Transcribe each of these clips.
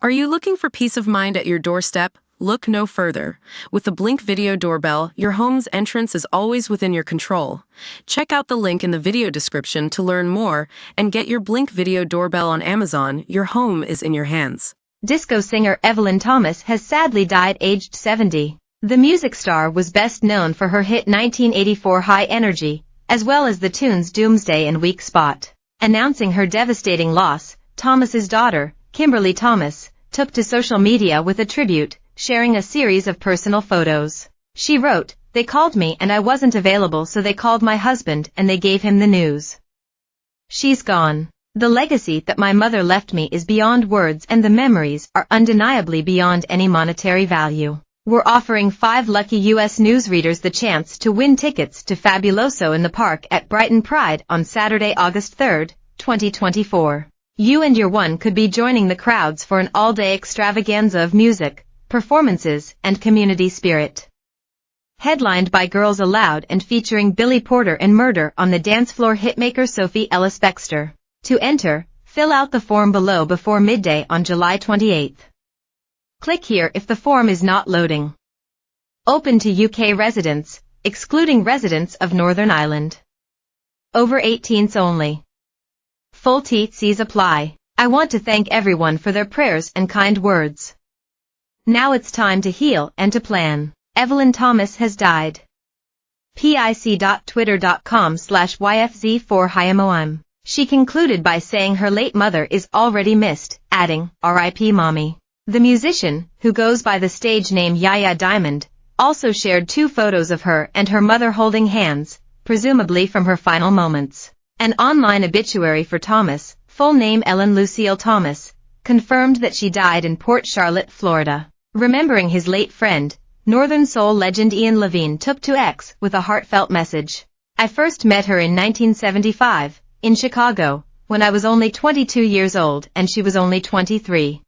Are you looking for peace of mind at your doorstep? Look no further. With the Blink Video Doorbell, your home's entrance is always within your control. Check out the link in the video description to learn more and get your Blink Video Doorbell on Amazon. Your home is in your hands. Disco singer Evelyn Thomas has sadly died aged 70. The music star was best known for her hit 1984 High Energy, as well as the tunes Doomsday and Weak Spot. Announcing her devastating loss, Thomas's daughter, Kimberly Thomas, took to social media with a tribute, sharing a series of personal photos. She wrote, "They called me and I wasn't available, so they called my husband and they gave him the news. She's gone. The legacy that my mother left me is beyond words, and the memories are undeniably beyond any monetary value." We're offering 5 lucky U.S. newsreaders the chance to win tickets to Fabuloso in the Park at Brighton Pride on Saturday, August 3, 2024. You and your one could be joining the crowds for an all-day extravaganza of music, performances, and community spirit. Headlined by Girls Aloud and featuring Billy Porter and Murder on the dance floor hitmaker Sophie Ellis-Bextor. To enter, fill out the form below before midday on July 28. Click here if the form is not loading. Open to UK residents, excluding residents of Northern Ireland. Over 18s only. Full T's apply. I want to thank everyone for their prayers and kind words. Now it's time to heal and to plan. Evelyn Thomas has died. pic.twitter.com/YFZ4HIMOM. She concluded by saying her late mother is already missed, adding, "R.I.P. Mommy." The musician, who goes by the stage name Yaya Diamond, also shared 2 photos of her and her mother holding hands, presumably from her final moments. An online obituary for Thomas, full name Ellen Lucille Thomas, confirmed that she died in Port Charlotte, Florida. Remembering his late friend, Northern Soul legend Ian Levine took to X with a heartfelt message. "I first met her in 1975, in Chicago, when I was only 22 years old and she was only 23.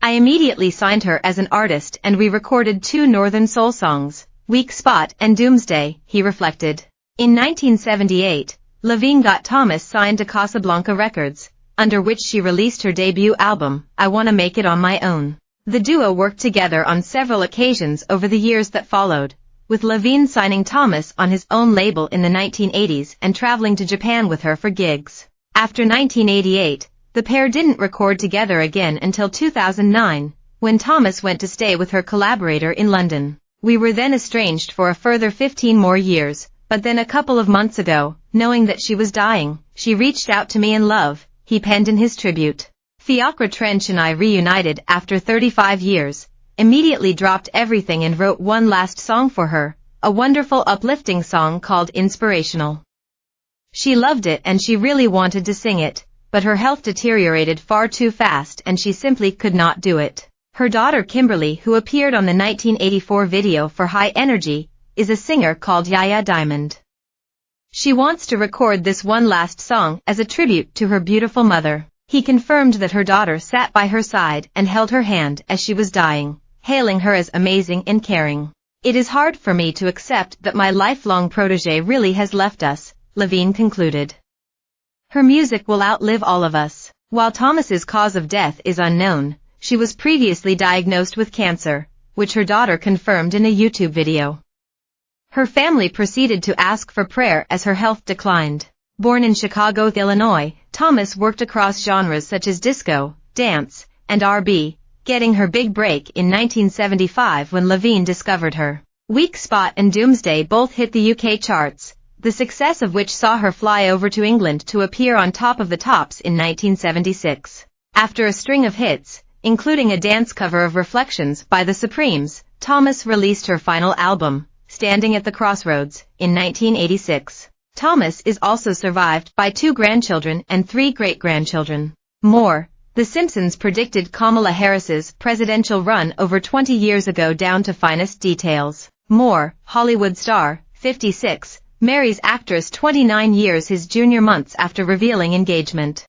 I immediately signed her as an artist and we recorded 2 Northern Soul songs, Weak Spot and Doomsday," he reflected. In 1978, Levine got Thomas signed to Casablanca Records, under which she released her debut album, I Wanna Make It On My Own. The duo worked together on several occasions over the years that followed, with Levine signing Thomas on his own label in the 1980s and traveling to Japan with her for gigs. After 1988, the pair didn't record together again until 2009, when Thomas went to stay with her collaborator in London. "We were then estranged for a further 15 more years, but then a couple of months ago, knowing that she was dying, she reached out to me in love," he penned in his tribute. Fiacre Trench and I reunited after 35 years, immediately dropped everything and wrote one last song for her, a wonderful uplifting song called Inspirational. She loved it and she really wanted to sing it, but her health deteriorated far too fast and she simply could not do it. Her daughter Kimberly, who appeared on the 1984 video for High Energy, is a singer called Yaya Diamond. She wants to record this one last song as a tribute to her beautiful mother. He confirmed that her daughter sat by her side and held her hand as she was dying, hailing her as amazing and caring. "It is hard for me to accept that my lifelong protégé really has left us," Levine concluded. "Her music will outlive all of us." While Thomas's cause of death is unknown, she was previously diagnosed with cancer, which her daughter confirmed in a YouTube video. Her family proceeded to ask for prayer as her health declined. Born in Chicago, Illinois, Thomas worked across genres such as disco, dance, and R&B, getting her big break in 1975 when Levine discovered her. Weak Spot and Doomsday both hit the UK charts, the success of which saw her fly over to England to appear on Top of the Tops in 1976. After a string of hits, including a dance cover of Reflections by the Supremes, Thomas released her final album, Standing at the Crossroads, in 1986. Thomas is also survived by 2 grandchildren and 3 great-grandchildren. More, The Simpsons predicted Kamala Harris's presidential run over 20 years ago down to finest details. More, Hollywood star, 56, marries actress 29 years his junior months after revealing engagement.